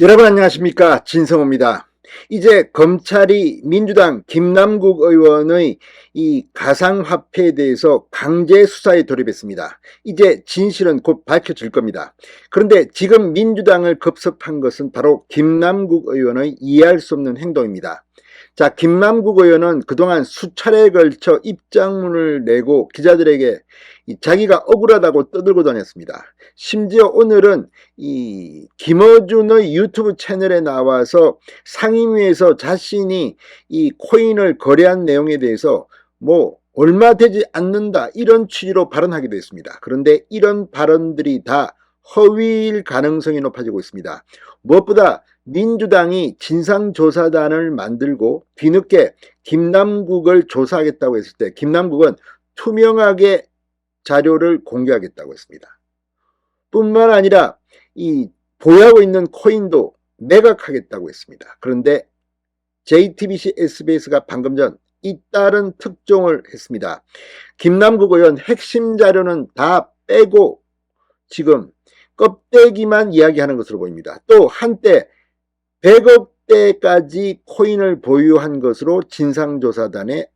여러분 안녕하십니까, 진성호입니다. 이제 검찰이 민주당 김남국 의원의 이 가상화폐에 대해서 강제 수사에 돌입했습니다. 이제 진실은 곧 밝혀질 겁니다. 그런데 지금 민주당을 급습한 것은 바로 김남국 의원의 이해할 수 없는 행동입니다. 자, 김남국 의원은 그동안 수차례에 걸쳐 입장문을 내고 기자들에게 자기가 억울하다고 떠들고 다녔습니다. 심지어 오늘은 이 김어준의 유튜브 채널에 나와서 상임위에서 자신이 이 코인을 거래한 내용에 대해서 얼마 되지 않는다 이런 취지로 발언하기도 했습니다. 그런데 이런 발언들이 다 허위일 가능성이 높아지고 있습니다. 무엇보다 민주당이 진상조사단을 만들고 뒤늦게 김남국을 조사하겠다고 했을 때 김남국은 투명하게 자료를 공개하겠다고 했습니다. 뿐만 아니라 이 보유하고 있는 코인도 매각하겠다고 했습니다. 그런데 JTBC SBS가 방금 전 잇따른 특종을 했습니다. 김남국 의원 핵심 자료는 다 빼고 지금 껍데기만 이야기하는 것으로 보입니다. 또 한때 100억대까지 코인을 보유한 것으로 진상조사단에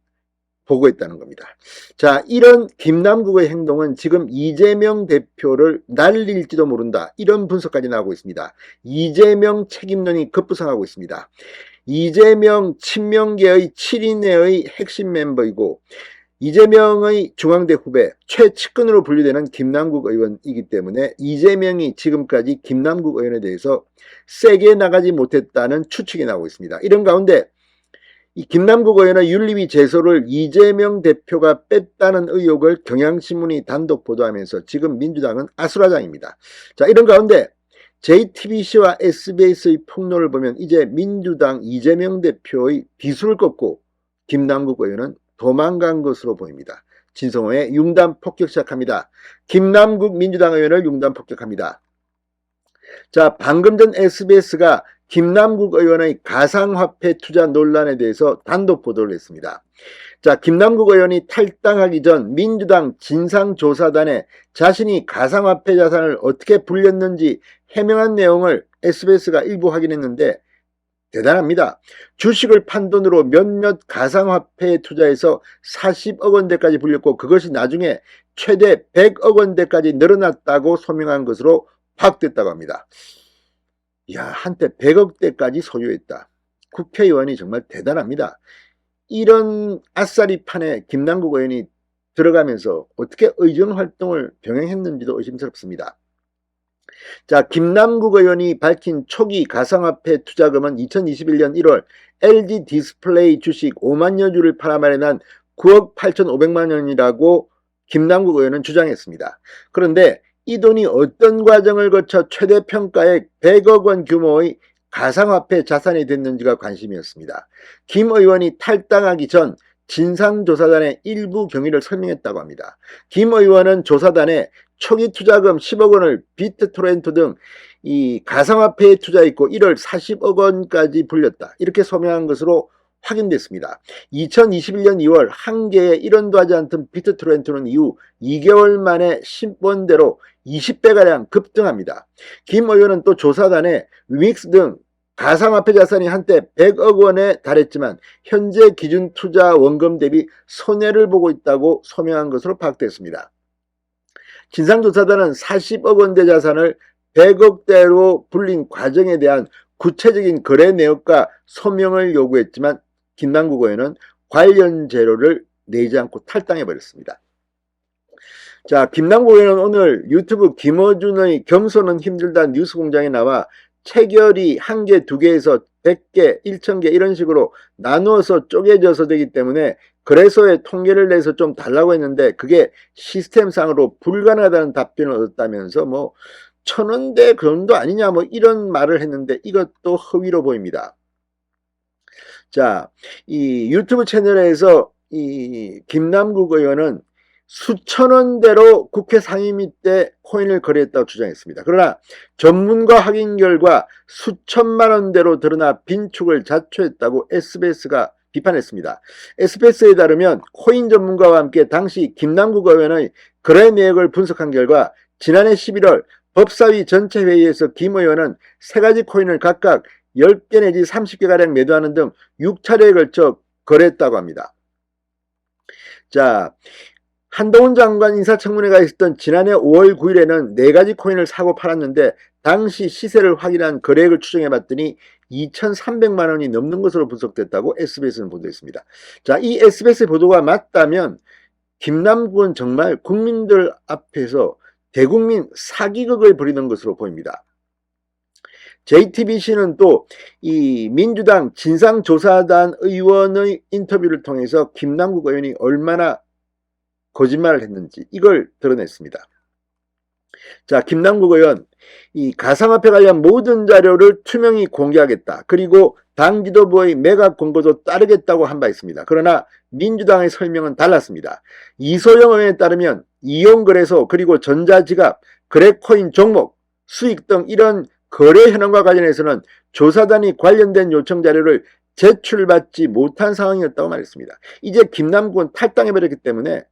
보고했다는 겁니다. 자, 이런 김남국의 행동은 지금 이재명 대표를 날릴지도 모른다, 이런 분석까지 나오고 있습니다. 이재명 책임론이 급부상하고 있습니다. 이재명 친명계의 7인회의 핵심 멤버이고 이재명의 중앙대 후배 최측근으로 분류되는 김남국 의원이기 때문에 이재명이 지금까지 김남국 의원에 대해서 세게 나가지 못했다는 추측이 나오고 있습니다. 이런 가운데 이 김남국 의원의 윤리위 제소를 이재명 대표가 뺐다는 의혹을 경향신문이 단독 보도하면서 지금 민주당은 아수라장입니다. 자, 이런 가운데 JTBC와 SBS의 폭로를 보면 이제 민주당 이재명 대표의 비수를 꺾고 김남국 의원은 도망간 것으로 보입니다. 진성호의 융단 폭격 시작합니다. 김남국 민주당 의원을 융단 폭격합니다. 자, 방금 전 SBS가 김남국 의원의 가상화폐 투자 논란에 대해서 단독 보도를 했습니다. 자, 김남국 의원이 탈당하기 전 민주당 진상조사단에 자신이 가상화폐 자산을 어떻게 불렸는지 해명한 내용을 SBS가 일부 확인했는데 대단합니다. 주식을 판 돈으로 몇몇 가상화폐에 투자해서 40억 원대까지 불렸고 그것이 나중에 최대 100억 원대까지 늘어났다고 소명한 것으로 파악됐다고 합니다. 야, 한때 100억대까지 소유했다. 국회의원이 정말 대단합니다. 이런 아싸리판에 김남국 의원이 들어가면서 어떻게 의정활동을 병행했는지도 의심스럽습니다. 자, 김남국 의원이 밝힌 초기 가상화폐 투자금은 2021년 1월 LG 디스플레이 주식 5만여 주를 팔아 마련한 9억 8,500만 원이라고 김남국 의원은 주장했습니다. 그런데 이 돈이 어떤 과정을 거쳐 최대 평가액 100억 원 규모의 가상화폐 자산이 됐는지가 관심이었습니다. 김 의원이 탈당하기 전 진상조사단의 일부 경위를 설명했다고 합니다. 김 의원은 조사단에 초기 투자금 10억 원을 비트토렌트 등 이 가상화폐에 투자했고 이를 40억 원까지 불렸다, 이렇게 소명한 것으로 확인됐습니다. 2021년 2월 한 개의 1원도 하지 않던 비트토렌트는 이후 2개월 만에 10원대로 20배가량 급등합니다. 김 의원은 또 조사단에 위믹스 등 가상화폐 자산이 한때 100억 원에 달했지만 현재 기준 투자 원금 대비 손해를 보고 있다고 소명한 것으로 파악됐습니다. 진상조사단은 40억 원대 자산을 100억대로 불린 과정에 대한 구체적인 거래 내역과 소명을 요구했지만 김남국 의원은 관련 자료를 내지 않고 탈당해버렸습니다. 자, 김남국 의원은 오늘 유튜브 김어준의 겸손은 힘들다 뉴스공장에 나와 체결이 1개, 2개에서 100개, 1000개 이런 식으로 나누어서 쪼개져서 되기 때문에 거래소에 통계를 내서 좀 달라고 했는데 그게 시스템상으로 불가능하다는 답변을 얻었다면서 1000원대 그 정도 아니냐 이런 말을 했는데 이것도 허위로 보입니다. 자, 이 유튜브 채널에서 이 김남국 의원은 수천 원대로 국회 상임위 때 코인을 거래했다고 주장했습니다. 그러나 전문가 확인 결과 수천만 원대로 드러나 빈축을 자초했다고 SBS가 비판했습니다. SBS에 따르면 코인 전문가와 함께 당시 김남국 의원의 거래 내역을 분석한 결과 지난해 11월 법사위 전체 회의에서 김 의원은 3가지 코인을 각각 10개 내지 30개가량 매도하는 등 6차례에 걸쳐 거래했다고 합니다. 자, 한동훈 장관 인사청문회가 있었던 지난해 5월 9일에는 4가지 코인을 사고 팔았는데 당시 시세를 확인한 거래액을 추정해봤더니 2,300만 원이 넘는 것으로 분석됐다고 SBS는 보도했습니다. 자, 이 SBS 보도가 맞다면 김남국은 정말 국민들 앞에서 대국민 사기극을 벌이는 것으로 보입니다. JTBC는 또 이 민주당 진상조사단 의원의 인터뷰를 통해서 김남국 의원이 얼마나 거짓말을 했는지 이걸 드러냈습니다. 자, 김남국 의원, 이 가상화폐 관련 모든 자료를 투명히 공개하겠다. 그리고 당 지도부의 매각 권고도 따르겠다고 한 바 있습니다. 그러나 민주당의 설명은 달랐습니다. 이소영 의원에 따르면 이용거래소 그리고 전자지갑, 거래코인 종목, 수익 등 이런 거래 현황과 관련해서는 조사단이 관련된 요청 자료를 제출받지 못한 상황이었다고 말했습니다. 이제 김남국은 탈당해버렸기 때문에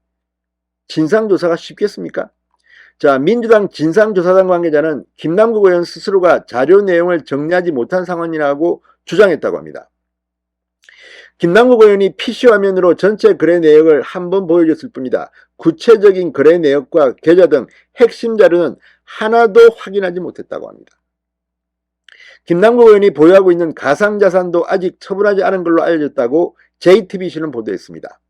진상조사가 쉽겠습니까? 자, 민주당 진상조사단 관계자는 김남국 의원 스스로가 자료 내용을 정리하지 못한 상황이라고 주장했다고 합니다. 김남국 의원이 PC화면으로 전체 거래 내역을 한번 보여줬을 뿐이다. 구체적인 거래 내역과 계좌 등 핵심 자료는 하나도 확인하지 못했다고 합니다. 김남국 의원이 보유하고 있는 가상자산도 아직 처분하지 않은 걸로 알려졌다고 JTBC는 보도했습니다.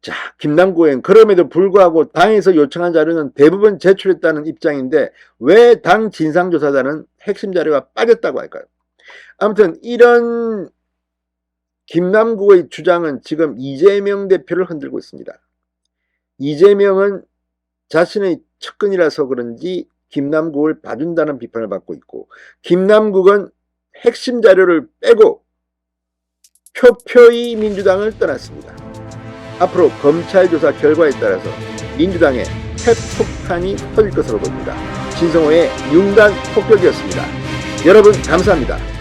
자, 김남국 의원 그럼에도 불구하고 당에서 요청한 자료는 대부분 제출했다는 입장인데 왜 당 진상조사단은 핵심 자료가 빠졌다고 할까요? 아무튼 이런 김남국의 주장은 지금 이재명 대표를 흔들고 있습니다. 이재명은 자신의 측근이라서 그런지 김남국을 봐준다는 비판을 받고 있고, 김남국은 핵심 자료를 빼고 표표히 민주당을 떠났습니다. 앞으로 검찰 조사 결과에 따라서 민주당의 핵폭탄이 터질 것으로 보입니다. 신성호의 융단 폭격이었습니다. 여러분 감사합니다.